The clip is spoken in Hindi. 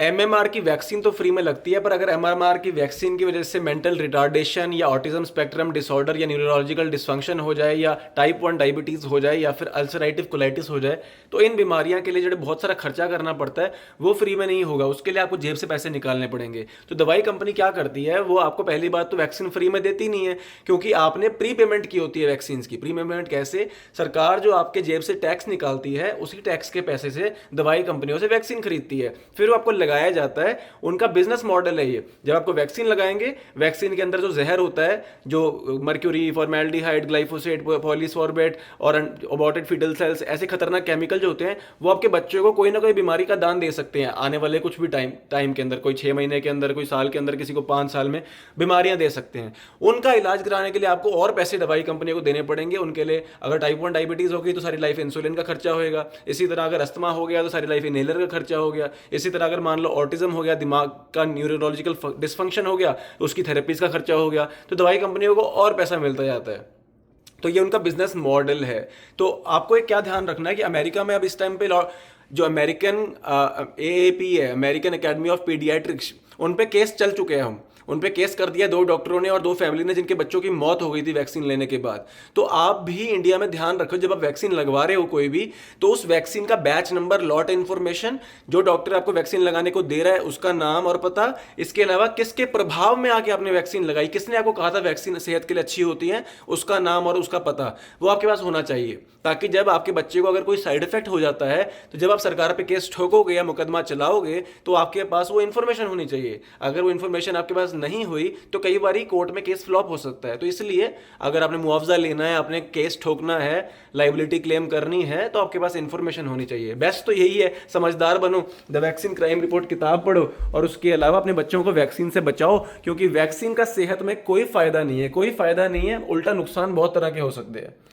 एमएमआर की वैक्सीन तो फ्री में लगती है, पर अगर एमएमआर की वैक्सीन की वजह से मेंटल रिटार्डेशन या ऑटिज्म स्पेक्ट्रम डिसऑर्डर या न्यूरोलॉजिकल डिसफंक्शन हो जाए या टाइप 1 डायबिटीज़ हो जाए या फिर अल्सराइटिव कोलाइटिस हो जाए, तो इन बीमारियां के लिए जो बहुत सारा खर्चा करना पड़ता है वो फ्री में नहीं होगा, उसके लिए आपको जेब से पैसे निकालने पड़ेंगे। तो दवाई कंपनी क्या करती है, वो आपको पहली बात तो वैक्सीन फ्री में देती नहीं है, क्योंकि आपने प्री पेमेंट की होती है वैक्सीन की। प्री पेमेंट कैसे? सरकार जो आपके जेब से टैक्स निकालती है, उसी टैक्स के पैसे से दवाई कंपनियों से वैक्सीन खरीदती है, फिर वो आपको लगाया जाता है। उनका बिजनेस मॉडल है ये। जब आपको वैक्सीन लगाएंगे, वैक्सीन के अंदर जो जहर होता है, जो मर्क्यूरी, फॉर्मेल्डिहाइड, ग्लाइफोसेट, पॉलीसॉर्बेट और अबॉर्टेड फीटल सेल्स, ऐसे खतरनाक केमिकल जो होते हैं, वो आपके बच्चों को कोई ना कोई बीमारी का दान दे सकते हैं आने वाले कुछ भी टाइम के अंदर। कोई 6 महीने के अंदर, कोई साल के अंदर, किसी को 5 साल में बीमारियां दे सकते हैं। उनका इलाज कराने के लिए आपको और पैसे दवाई कंपनी को देने पड़ेंगे। उनके लिए अगर टाइप 1 डायबिटीज होगी तो सारी लाइफ इंसुलिन का खर्चा होगा। इसी तरह अगर अस्थमा हो गया तो सारी लाइफ इनहेलर का खर्चा हो गया। इसी तरह अगर मान लो ऑटिज्म हो गया, दिमाग का न्यूरोलॉजिकल डिसफंक्शन हो गया, तो उसकी थेरेपीज का खर्चा हो गया। तो दवाई कंपनियों को और पैसा मिलता जाता है। तो ये उनका बिजनेस मॉडल है। तो आपको एक क्या ध्यान रखना है कि अमेरिका में अब इस टाइम पे जो अमेरिकन एएपी है, अमेरिकन एकेडमी ऑफ पीडियाट्रिक्स, उन पे केस चल चुके हैं। हम उन पे केस कर दिया 2 डॉक्टरों ने और 2 फैमिली ने, जिनके बच्चों की मौत हो गई थी वैक्सीन लेने के बाद। तो आप भी इंडिया में ध्यान रखो, जब आप वैक्सीन लगवा रहे हो कोई भी, तो उस वैक्सीन का बैच नंबर, लॉट इन्फॉर्मेशन, जो डॉक्टर आपको वैक्सीन लगाने को दे रहा है उसका नाम और पता, इसके अलावा किसके प्रभाव में आके आपने वैक्सीन लगाई, किसने आपको कहा था वैक्सीन सेहत के लिए अच्छी होती है, उसका नाम और उसका पता वो आपके पास होना चाहिए। ताकि जब आपके बच्चे को अगर कोई साइड इफेक्ट हो जाता है, तो जब आप सरकार पे केस ठोकोगे या मुकदमा चलाओगे, तो आपके पास वो इन्फॉर्मेशन होनी चाहिए। अगर वो इन्फॉर्मेशन आपके पास नहीं हुई तो कई बार कोर्ट में केस फ्लॉप हो सकता है। तो इसलिए अगर आपने मुआवजा लेना है, आपने केस ठोकना है, लाइबिलिटी क्लेम करनी है, तो आपके पास इन्फॉर्मेशन होनी चाहिए। बेस्ट तो यही है, समझदार बनो, द वैक्सीन क्राइम रिपोर्ट किताब पढ़ो और उसके अलावा अपने बच्चों को वैक्सीन से बचाओ, क्योंकि वैक्सीन का सेहत में कोई फायदा नहीं है, कोई फायदा नहीं है, उल्टा नुकसान बहुत तरह के हो सकते हैं।